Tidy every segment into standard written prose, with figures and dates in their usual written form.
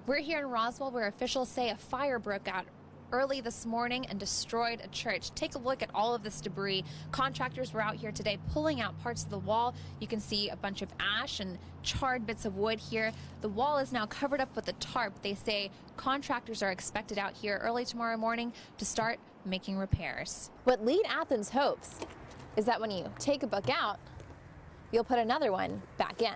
We're here in Roswell where officials say a fire broke out early this morning and destroyed a church. Take a look at all of this debris. Contractors were out here today pulling out parts of the wall. You can see a bunch of ash and charred bits of wood here. The wall is now covered up with a tarp. They say contractors are expected out here early tomorrow morning to start making repairs. What Lead Athens hopes is that when you take a book out, you'll put another one back in.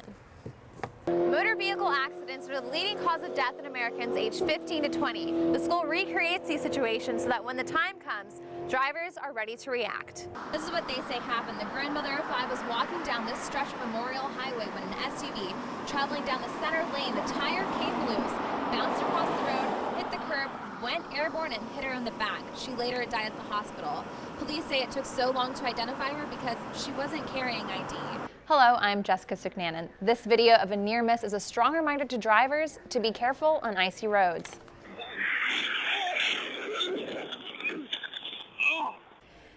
Motor vehicle accidents are the leading cause of death in Americans aged 15 to 20. The school recreates these situations so that when the time comes, drivers are ready to react. This is what they say happened. The grandmother of 5 was walking down this stretch of Memorial Highway when an SUV traveling down the center lane, the tire came loose, bounced across the road, hit the curb, went airborne and hit her in the back. She later died at the hospital. Police say it took so long to identify her because she wasn't carrying ID. Hello, I'm Jessica Sooknanan. This video of a near miss is a strong reminder to drivers to be careful on icy roads.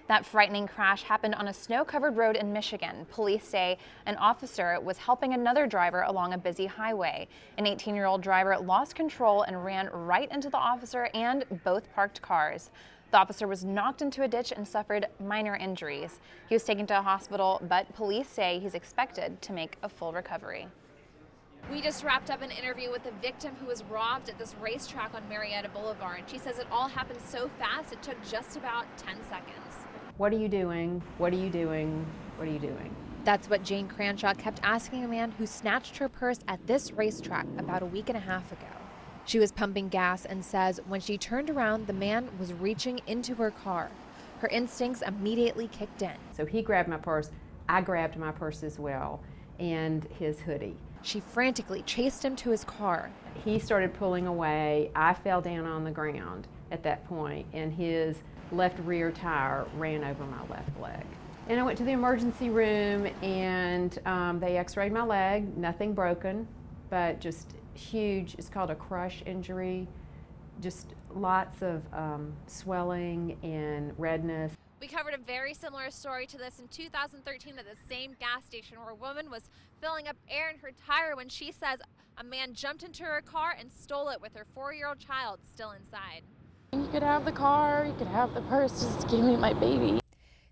That frightening crash happened on a snow-covered road in Michigan. Police say an officer was helping another driver along a busy highway. An 18-year-old driver lost control and ran right into the officer and both parked cars. The officer was knocked into a ditch and suffered minor injuries. He was taken to a hospital, but police say he's expected to make a full recovery. We just wrapped up an interview with a victim who was robbed at this racetrack on Marietta Boulevard. She says it all happened so fast it took just about 10 seconds. What are you doing? What are you doing? What are you doing? That's what Jane Cranshaw kept asking a man who snatched her purse at this racetrack about a week and a half ago. She was pumping gas and says when she turned around, the man was reaching into her car. Her instincts immediately kicked in. So he grabbed my purse, I grabbed my purse as well, and his hoodie. She frantically chased him to his car. He started pulling away. I fell down on the ground at that point, and his left rear tire ran over my left leg. And I went to the emergency room, and they x-rayed my leg, nothing broken, but just huge, it's called a crush injury, just lots of swelling and redness. We covered a very similar story to this in 2013 at the same gas station where a woman was filling up air in her tire when she says a man jumped into her car and stole it with her 4-year-old child still inside. You could have the car, you could have the purse, just give me my baby.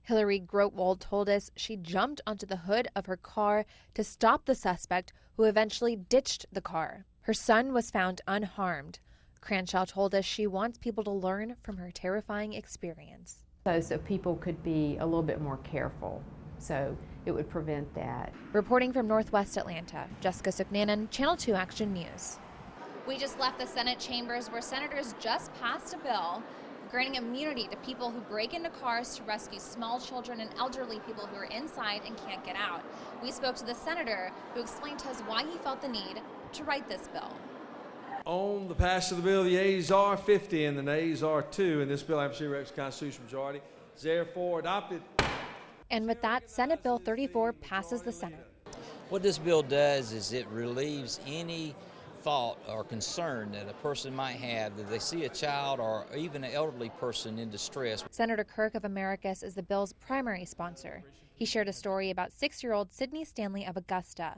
Hillary Grotwald told us she jumped onto the hood of her car to stop the suspect, who eventually ditched the car. Her son was found unharmed. Cranshaw told us she wants people to learn from her terrifying experience. So people could be a little bit more careful, so it would prevent that. Reporting from Northwest Atlanta, Jessica Sooknanan, Channel 2 Action News. We just left the Senate chambers where senators just passed a bill granting immunity to people who break into cars to rescue small children and elderly people who are inside and can't get out. We spoke to the senator who explained to us why he felt the need to write this bill. On the passage of the bill, the yeas are 50 and the nays are 2, and this bill absolutely represents the constitutional majority. Is therefore adopted. And with that, Senate Bill 34 passes the Senate. What this bill does is it relieves any thought or concern that a person might have that they see a child or even an elderly person in distress. Senator Kirk of Americus is the bill's primary sponsor. He shared a story about 6-year-old Sydney Stanley of Augusta.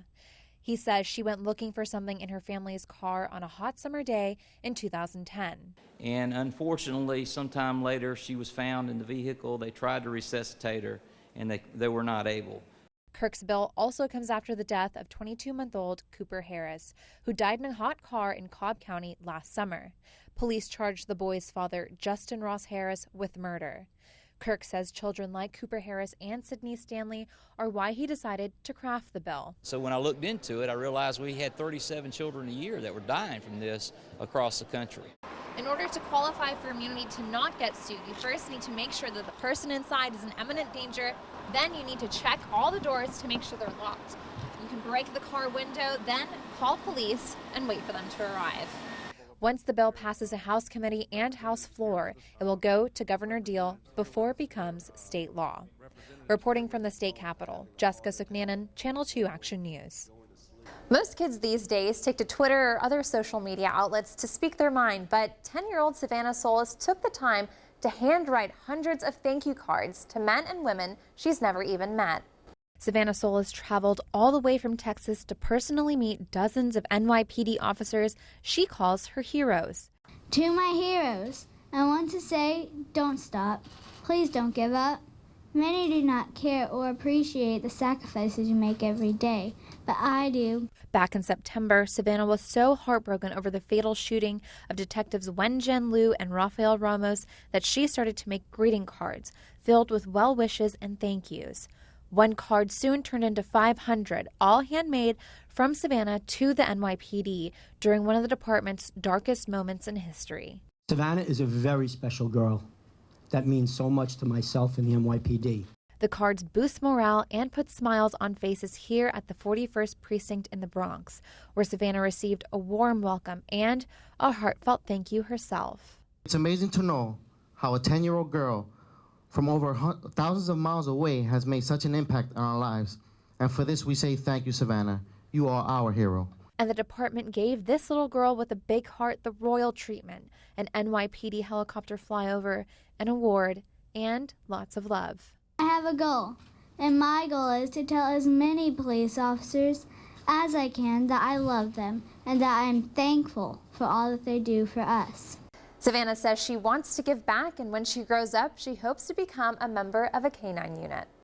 He says she went looking for something in her family's car on a hot summer day in 2010. And unfortunately, sometime later, she was found in the vehicle. They tried to resuscitate her, and they were not able. Kirk's bill also comes after the death of 22-month-old Cooper Harris, who died in a hot car in Cobb County last summer. Police charged the boy's father, Justin Ross Harris, with murder. Kirk says children like Cooper Harris and Sydney Stanley are why he decided to craft the bill. So when I looked into it, I realized we had 37 children a year that were dying from this across the country. In order to qualify for immunity to not get sued, you first need to make sure that the person inside is in imminent danger. Then you need to check all the doors to make sure they're locked. You can break the car window, then call police and wait for them to arrive. Once the bill passes a House committee and House floor, it will go to Governor Deal before it becomes state law. Reporting from the state capitol, Jessica Sooknanan, Channel 2 Action News. Most kids these days take to Twitter or other social media outlets to speak their mind, but 10-year-old Savannah Solis took the time to handwrite hundreds of thank you cards to men and women she's never even met. Savannah Solis traveled all the way from Texas to personally meet dozens of NYPD officers she calls her heroes. To my heroes, I want to say, don't stop. Please don't give up. Many do not care or appreciate the sacrifices you make every day, but I do. Back in September, Savannah was so heartbroken over the fatal shooting of detectives Wen-Jen Liu and Rafael Ramos that she started to make greeting cards filled with well wishes and thank yous. One card soon turned into 500, all handmade from Savannah to the NYPD during one of the department's darkest moments in history. Savannah is a very special girl. That means so much to myself and the NYPD. The cards boost morale and put smiles on faces here at the 41st Precinct in the Bronx, where Savannah received a warm welcome and a heartfelt thank you herself. It's amazing to know how a 10-year-old girl from over thousands of miles away has made such an impact on our lives. And for this we say thank you, Savannah. You are our hero. And the department gave this little girl with a big heart the royal treatment, an NYPD helicopter flyover, an award, and lots of love. I have a goal, and my goal is to tell as many police officers as I can that I love them and that I am thankful for all that they do for us. Savannah says she wants to give back, and when she grows up, she hopes to become a member of a canine unit.